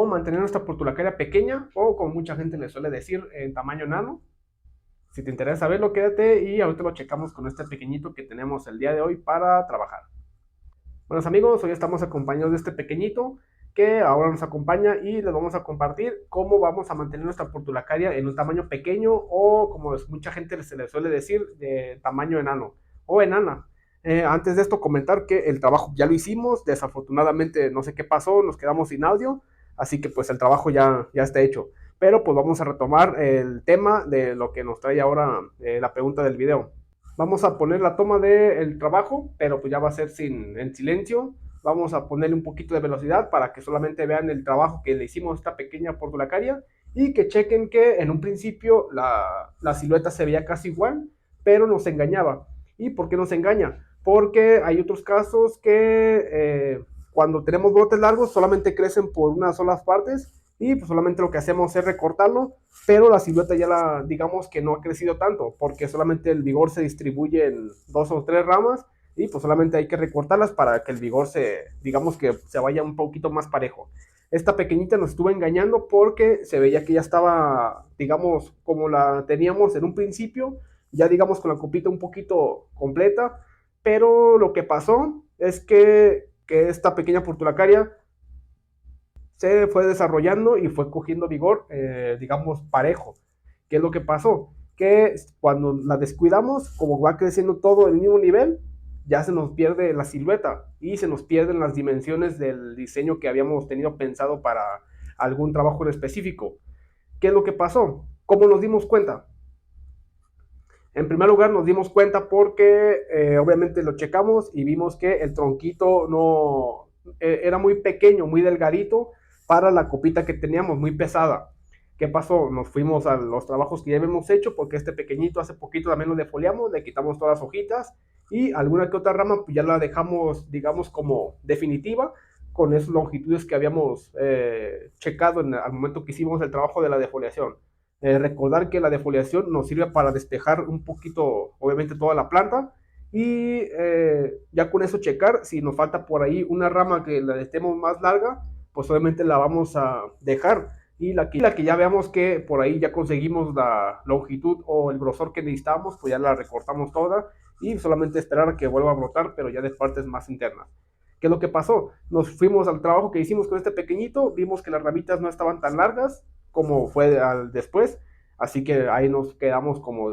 o mantener nuestra portulacaria pequeña o, como mucha gente le suele decir, en tamaño nano. Si te interesa saberlo, quédate y ahorita lo checamos con este pequeñito que tenemos el día de hoy para trabajar. Buenos amigos, hoy estamos acompañados de este pequeñito que ahora nos acompaña y les vamos a compartir cómo vamos a mantener nuestra portulacaria en un tamaño pequeño o, como mucha gente se le suele decir, de tamaño enano o enana. Antes de esto comentar que el trabajo ya lo hicimos, desafortunadamente no sé qué pasó, nos quedamos sin audio, así que pues el trabajo ya está hecho. Pero pues vamos a retomar el tema de lo que nos trae ahora la pregunta del video. Vamos a poner la toma del trabajo, pero pues ya va a ser en silencio. Vamos a ponerle un poquito de velocidad para que solamente vean el trabajo que le hicimos a esta pequeña portulacaria y que chequen que en un principio la silueta se veía casi igual, pero nos engañaba. ¿Y por qué nos engaña? Porque hay otros casos que cuando tenemos brotes largos solamente crecen por unas solas partes y pues solamente lo que hacemos es recortarlo, pero la silueta ya digamos que no ha crecido tanto, porque solamente el vigor se distribuye en 2 o 3 ramas y pues solamente hay que recortarlas para que el vigor digamos que se vaya un poquito más parejo. Esta pequeñita nos estuvo engañando porque se veía que ya estaba, digamos, como la teníamos en un principio, ya digamos con la copita un poquito completa, pero lo que pasó es que esta pequeña portulacaria se fue desarrollando y fue cogiendo vigor, digamos, parejo. ¿Qué es lo que pasó? Que cuando la descuidamos, como va creciendo todo el mismo nivel, ya se nos pierde la silueta y se nos pierden las dimensiones del diseño que habíamos tenido pensado para algún trabajo en específico. ¿Qué es lo que pasó? ¿Cómo nos dimos cuenta? En primer lugar nos dimos cuenta porque obviamente lo checamos y vimos que el tronquito no era muy pequeño, muy delgadito para la copita que teníamos, muy pesada. ¿Qué pasó? Nos fuimos a los trabajos que ya habíamos hecho porque este pequeñito hace poquito también lo defoliamos, le quitamos todas las hojitas y alguna que otra rama pues ya la dejamos, digamos, como definitiva con esas longitudes que habíamos checado al momento que hicimos el trabajo de la defoliación. Recordar que la defoliación nos sirve para despejar un poquito, obviamente, toda la planta y ya con eso checar si nos falta por ahí una rama que la estemos más larga, pues obviamente la vamos a dejar y la que ya veamos que por ahí ya conseguimos la longitud o el grosor que necesitamos, pues ya la recortamos toda y solamente esperar a que vuelva a brotar, pero ya de partes más internas. ¿Qué es lo que pasó? Nos fuimos al trabajo que hicimos con este pequeñito, vimos que las ramitas no estaban tan largas como fue después, así que ahí nos quedamos como,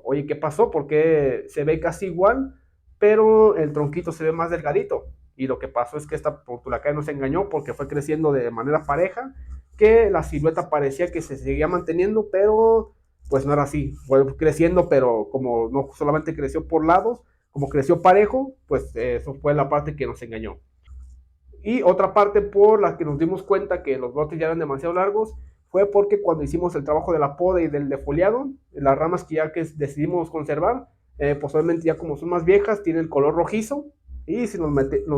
oye, ¿qué pasó? Porque se ve casi igual, pero el tronquito se ve más delgadito. Y lo que pasó es que esta portulacaria nos engañó porque fue creciendo de manera pareja, que la silueta parecía que se seguía manteniendo, pero pues no era así. Fue creciendo, pero como no solamente creció por lados, como creció parejo, pues eso fue la parte que nos engañó. Y otra parte por la que nos dimos cuenta que los brotes ya eran demasiado largos fue porque cuando hicimos el trabajo de la poda y del defoliado, las ramas que decidimos conservar, pues obviamente ya como son más viejas, tienen color rojizo. Y si nos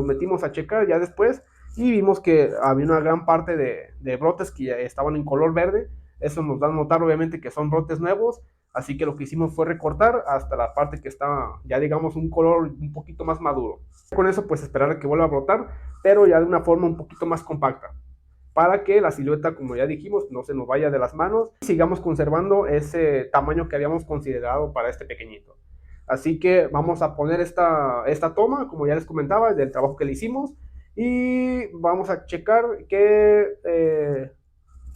metimos a checar ya después y vimos que había una gran parte de brotes que ya estaban en color verde. Eso nos da a notar obviamente que son brotes nuevos. Así que lo que hicimos fue recortar hasta la parte que está ya digamos un color un poquito más maduro. Con eso pues esperar a que vuelva a brotar, pero ya de una forma un poquito más compacta, para que la silueta, como ya dijimos, no se nos vaya de las manos y sigamos conservando ese tamaño que habíamos considerado para este pequeñito. Así que vamos a poner esta toma, como ya les comentaba, del trabajo que le hicimos y vamos a checar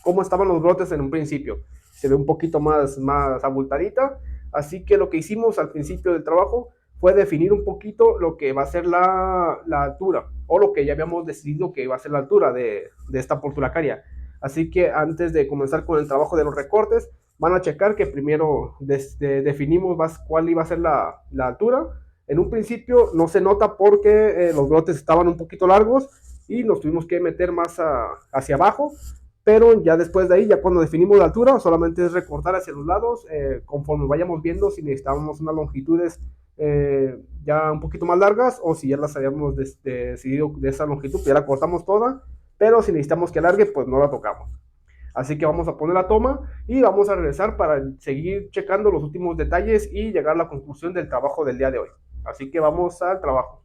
cómo estaban los brotes en un principio. Se ve un poquito más abultadita, así que lo que hicimos al principio del trabajo fue definir un poquito lo que va a ser la altura, o lo que ya habíamos decidido que iba a ser la altura de esta portulacaria. Así que antes de comenzar con el trabajo de los recortes, van a checar que primero definimos cuál iba a ser la altura. En un principio no se nota porque los brotes estaban un poquito largos y nos tuvimos que meter más hacia abajo, pero ya después de ahí, ya cuando definimos la altura, solamente es recortar hacia los lados, conforme vayamos viendo si necesitábamos unas longitudes ya un poquito más largas o si ya las habíamos decidido de esa longitud, ya la cortamos toda, pero si necesitamos que alargue, pues no la tocamos. Así que vamos a poner la toma y vamos a regresar para seguir checando los últimos detalles y llegar a la conclusión del trabajo del día de hoy. Así que vamos al trabajo.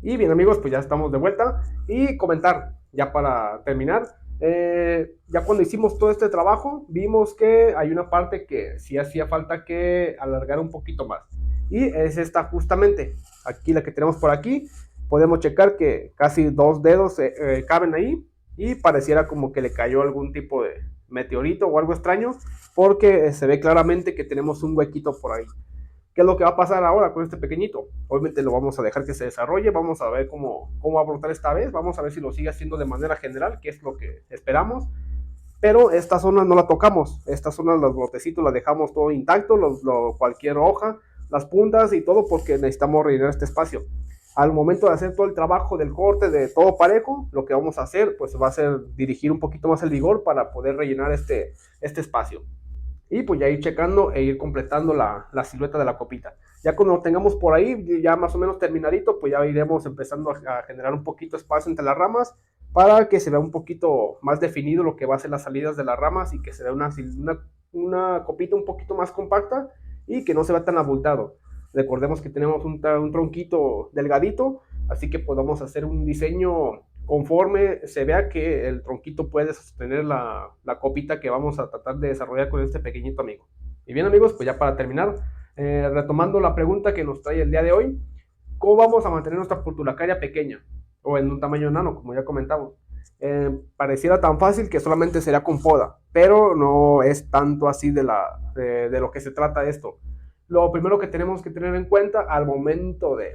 Y bien amigos, pues ya estamos de vuelta y comentar, ya para terminar, ya cuando hicimos todo este trabajo, vimos que hay una parte que sí hacía falta que alargar un poquito más. Y es esta justamente, aquí la que tenemos por aquí, podemos checar que casi 2 dedos caben ahí y pareciera como que le cayó algún tipo de meteorito o algo extraño, porque se ve claramente que tenemos un huequito por ahí. ¿Qué es lo que va a pasar ahora con este pequeñito? Obviamente lo vamos a dejar que se desarrolle, vamos a ver cómo va a brotar esta vez, vamos a ver si lo sigue haciendo de manera general, que es lo que esperamos, pero esta zona no la tocamos, esta zona los brotecitos la dejamos todo intacto, cualquier hoja, las puntas y todo, porque necesitamos rellenar este espacio. Al momento de hacer todo el trabajo del corte de todo parejo, lo que vamos a hacer pues va a ser dirigir un poquito más el vigor para poder rellenar este espacio. Y pues ya ir checando e ir completando la silueta de la copita. Ya cuando lo tengamos por ahí, ya más o menos terminadito, pues ya iremos empezando a generar un poquito espacio entre las ramas para que se vea un poquito más definido lo que va a ser las salidas de las ramas y que se vea una copita un poquito más compacta y que no se vea tan abultado. Recordemos que tenemos un tronquito delgadito, así que podemos hacer un diseño conforme se vea que el tronquito puede sostener la copita que vamos a tratar de desarrollar con este pequeñito amigo. Y bien amigos, pues ya para terminar, retomando la pregunta que nos trae el día de hoy, ¿cómo vamos a mantener nuestra portulacaria pequeña o en un tamaño enano, como ya comentamos? Pareciera tan fácil que solamente será con poda, pero no es tanto así de lo que se trata esto. Lo primero que tenemos que tener en cuenta al momento de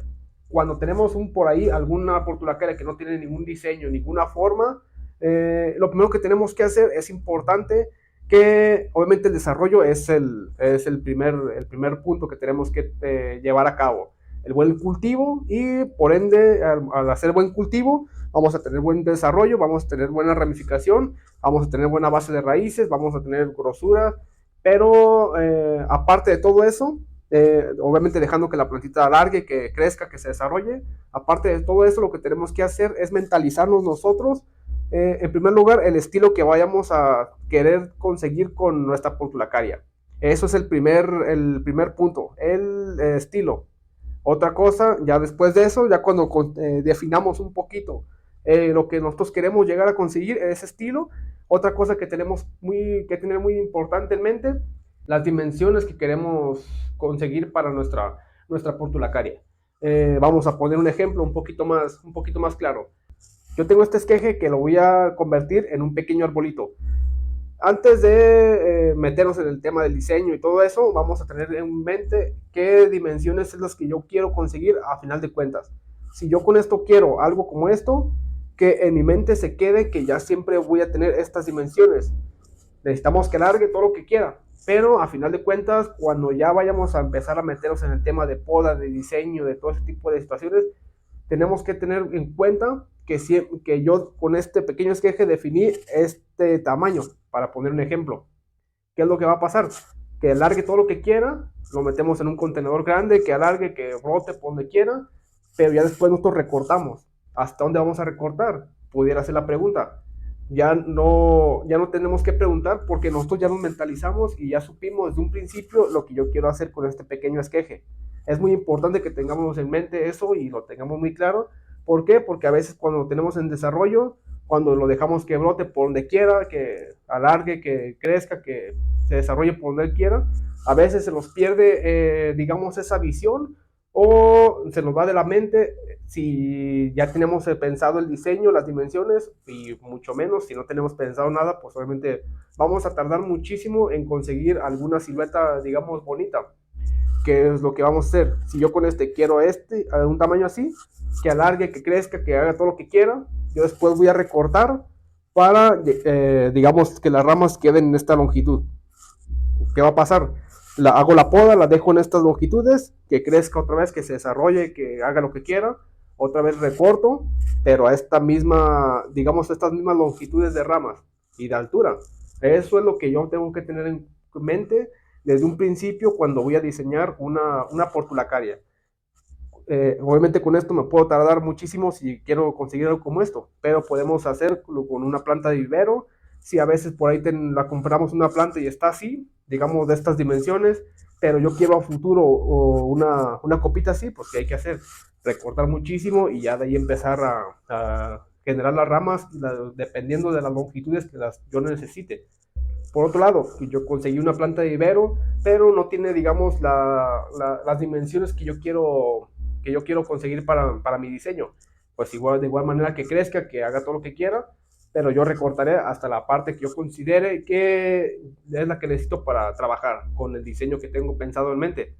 cuando tenemos por ahí alguna portulacaria que no tiene ningún diseño, ninguna forma, lo primero que tenemos que hacer es importante que obviamente el desarrollo es el primer punto que tenemos que llevar a cabo. El buen cultivo y por ende al hacer buen cultivo vamos a tener buen desarrollo, vamos a tener buena ramificación, vamos a tener buena base de raíces, vamos a tener grosura, pero aparte de todo eso, obviamente dejando que la plantita alargue, que crezca, que se desarrolle. Aparte de todo eso, lo que tenemos que hacer es mentalizarnos nosotros, en primer lugar, el estilo que vayamos a querer conseguir con nuestra portulacaria. Eso es el primer punto, el estilo. Otra cosa, ya después de eso, ya cuando definamos un poquito lo que nosotros queremos llegar a conseguir, ese estilo, otra cosa que tenemos que tener muy importante en mente, las dimensiones que queremos conseguir para nuestra portulacaria. Vamos a poner un ejemplo un poquito más claro. Yo tengo este esqueje que lo voy a convertir en un pequeño arbolito. Antes de meternos en el tema del diseño y todo eso, vamos a tener en mente qué dimensiones es las que yo quiero conseguir a final de cuentas. Si yo con esto quiero algo como esto, que en mi mente se quede que ya siempre voy a tener estas dimensiones. Necesitamos que alargue todo lo que quiera, pero a final de cuentas, cuando ya vayamos a empezar a meternos en el tema de poda, de diseño, de todo ese tipo de situaciones, tenemos que tener en cuenta que yo con este pequeño esqueje definí este tamaño, para poner un ejemplo. ¿Qué es lo que va a pasar? Que alargue todo lo que quiera, lo metemos en un contenedor grande, que alargue, que brote por donde quiera, pero ya después nosotros recortamos. ¿Hasta dónde vamos a recortar? Pudiera ser la pregunta. Ya no tenemos que preguntar porque nosotros ya nos mentalizamos y ya supimos desde un principio lo que yo quiero hacer con este pequeño esqueje. Es muy importante que tengamos en mente eso y lo tengamos muy claro. ¿Por qué? Porque a veces cuando lo tenemos en desarrollo, cuando lo dejamos que brote por donde quiera, que alargue, que crezca, que se desarrolle por donde quiera, a veces se nos pierde, digamos, esa visión o se nos va de la mente si ya tenemos pensado el diseño, las dimensiones y mucho menos si no tenemos pensado nada, pues obviamente vamos a tardar muchísimo en conseguir alguna silueta, digamos, bonita. ¿Qué es lo que vamos a hacer? Si yo con quiero a un tamaño así, que alargue, que crezca, que haga todo lo que quiera, yo después voy a recortar para, digamos, que las ramas queden en esta longitud. ¿Qué va a pasar? Hago la poda, la dejo en estas longitudes, que crezca otra vez, que se desarrolle, que haga lo que quiera, otra vez recorto, pero a estas mismas longitudes de ramas y de altura. Eso es lo que yo tengo que tener en mente desde un principio cuando voy a diseñar una portulacaria. Obviamente con esto me puedo tardar muchísimo si quiero conseguir algo como esto, pero podemos hacerlo con una planta de vivero. Si a veces por ahí la compramos una planta y está así, digamos de estas dimensiones, pero yo quiero a futuro una copita así, pues ¿qué hay que hacer? recortar muchísimo y ya de ahí empezar a generar las ramas dependiendo de las longitudes que yo necesite. Por otro lado, yo conseguí una planta de vivero, pero no tiene, digamos, las dimensiones que yo quiero conseguir para mi diseño. Pues igual, de igual manera que crezca, que haga todo lo que quiera, pero yo recortaré hasta la parte que yo considere que es la que necesito para trabajar con el diseño que tengo pensado en mente.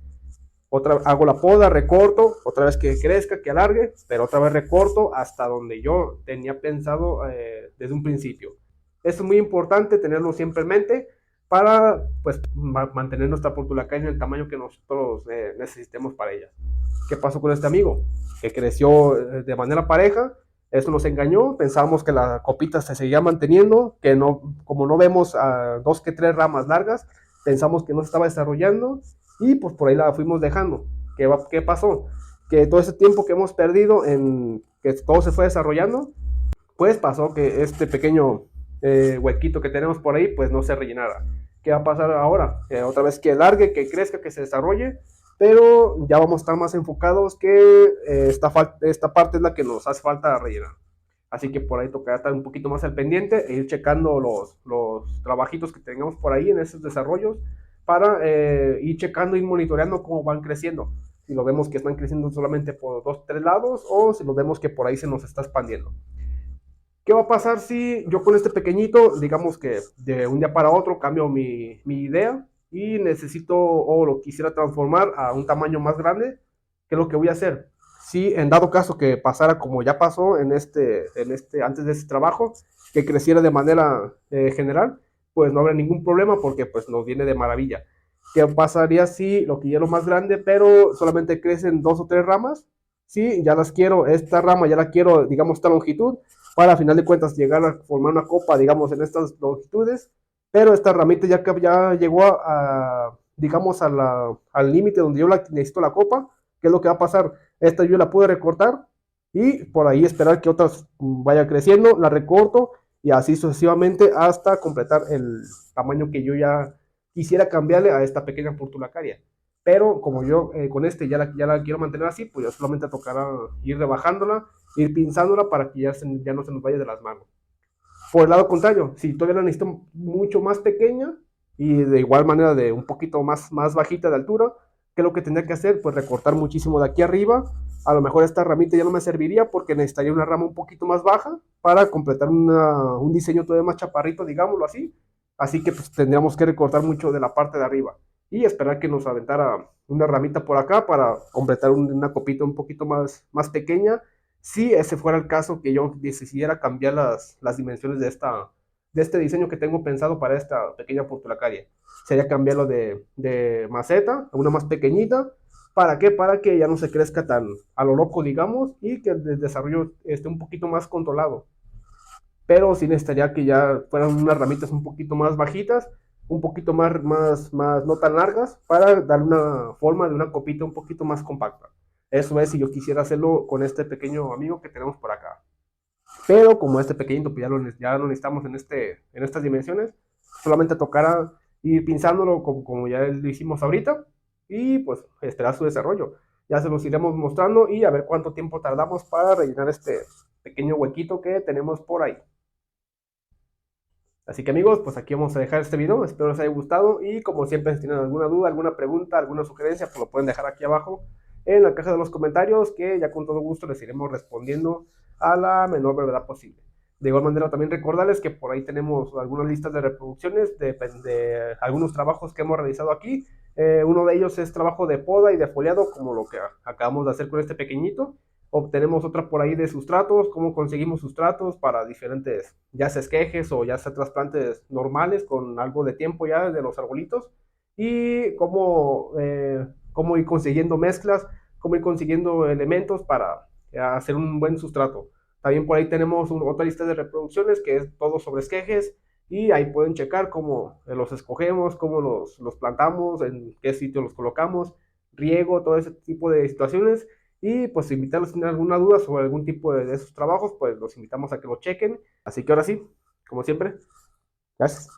Hago la poda, recorto, otra vez que crezca, que alargue, pero otra vez recorto hasta donde yo tenía pensado desde un principio. Es muy importante tenerlo siempre en mente para pues, mantener nuestra portulacaña en el tamaño que nosotros necesitemos para ella. ¿Qué pasó con este amigo? Que creció de manera pareja, eso nos engañó, pensábamos que la copita se seguía manteniendo, que no, como no vemos a 2 que 3 ramas largas, pensamos que no se estaba desarrollando y pues por ahí la fuimos dejando. ¿Qué pasó? Que todo ese tiempo que hemos perdido en que todo se fue desarrollando, pues pasó que este pequeño huequito que tenemos por ahí, pues no se rellenara. ¿Qué va a pasar ahora? Otra vez que largue, que crezca, que se desarrolle, pero ya vamos a estar más enfocados que esta parte es la que nos hace falta rellenar. Así que por ahí tocará estar un poquito más al pendiente e ir checando los trabajitos que tengamos por ahí en esos desarrollos para ir checando, ir monitoreando cómo van creciendo. Si lo vemos que están creciendo solamente por 2, 3 lados o si lo vemos que por ahí se nos está expandiendo. ¿Qué va a pasar si yo con este pequeñito, digamos que de un día para otro cambio mi idea y necesito o lo quisiera transformar a un tamaño más grande? ¿Qué es lo que voy a hacer? Si en dado caso que pasara como ya pasó antes de este trabajo, que creciera de manera general, pues no habrá ningún problema porque pues nos viene de maravilla. ¿Qué pasaría si lo quiero más grande, pero solamente crecen 2 o 3 ramas? Sí, ya las quiero, esta rama ya la quiero, digamos, esta longitud, para a final de cuentas llegar a formar una copa, digamos, en estas longitudes, pero esta ramita ya llegó digamos, al límite donde yo necesito la copa. ¿Qué es lo que va a pasar? Esta yo la pude recortar y por ahí esperar que otras vaya creciendo, la recorto y así sucesivamente hasta completar el tamaño que yo ya quisiera cambiarle a esta pequeña portulacaria. Pero como yo con ya la quiero mantener así, pues ya solamente tocará ir rebajándola, ir pinzándola para que ya no se nos vaya de las manos. Por el lado contrario, si todavía la necesito mucho más pequeña y de igual manera de un poquito más bajita de altura, ¿qué es lo que tendría que hacer? Pues recortar muchísimo de aquí arriba. A lo mejor esta ramita ya no me serviría porque necesitaría una rama un poquito más baja para completar un diseño todavía más chaparrito, digámoslo así. Así que pues tendríamos que recortar mucho de la parte de arriba y esperar que nos aventara una ramita por acá para completar una copita un poquito más pequeña, si ese fuera el caso que yo decidiera cambiar las dimensiones de este diseño que tengo pensado para esta pequeña portulacaria. Sería cambiarlo de maceta a una más pequeñita. ¿Para qué? Para que ya no se crezca tan a lo loco, digamos, y que el desarrollo esté un poquito más controlado. Pero sí necesitaría que ya fueran unas ramitas un poquito más bajitas, un poquito más no tan largas, para darle una forma de una copita un poquito más compacta. Eso es si yo quisiera hacerlo con este pequeño amigo que tenemos por acá. Pero como este pequeñito pues ya lo necesitamos en estas dimensiones, solamente tocará ir pinzándolo como ya lo hicimos ahorita y pues esperar su desarrollo. Ya se los iremos mostrando y a ver cuánto tiempo tardamos para rellenar este pequeño huequito que tenemos por ahí. Así que amigos, pues aquí vamos a dejar este video, espero les haya gustado y como siempre si tienen alguna duda, alguna pregunta, alguna sugerencia, pues lo pueden dejar aquí abajo en la caja de los comentarios que ya con todo gusto les iremos respondiendo a la menor brevedad posible. De igual manera también recordarles que por ahí tenemos algunas listas de reproducciones de algunos trabajos que hemos realizado aquí. Uno de ellos es trabajo de poda y de foliado como lo que acabamos de hacer con este pequeñito. Obtenemos otra por ahí de sustratos, cómo conseguimos sustratos para diferentes, ya sea esquejes o ya sea trasplantes normales con algo de tiempo ya de los arbolitos, y cómo ir consiguiendo mezclas, cómo ir consiguiendo elementos para hacer un buen sustrato. También por ahí tenemos otra lista de reproducciones que es todo sobre esquejes y ahí pueden checar cómo los escogemos, cómo los plantamos, en qué sitio los colocamos, riego, todo ese tipo de situaciones. Y pues invitarlos si tienen alguna duda sobre algún tipo de esos trabajos, pues los invitamos a que lo chequen. Así que ahora sí, como siempre, gracias.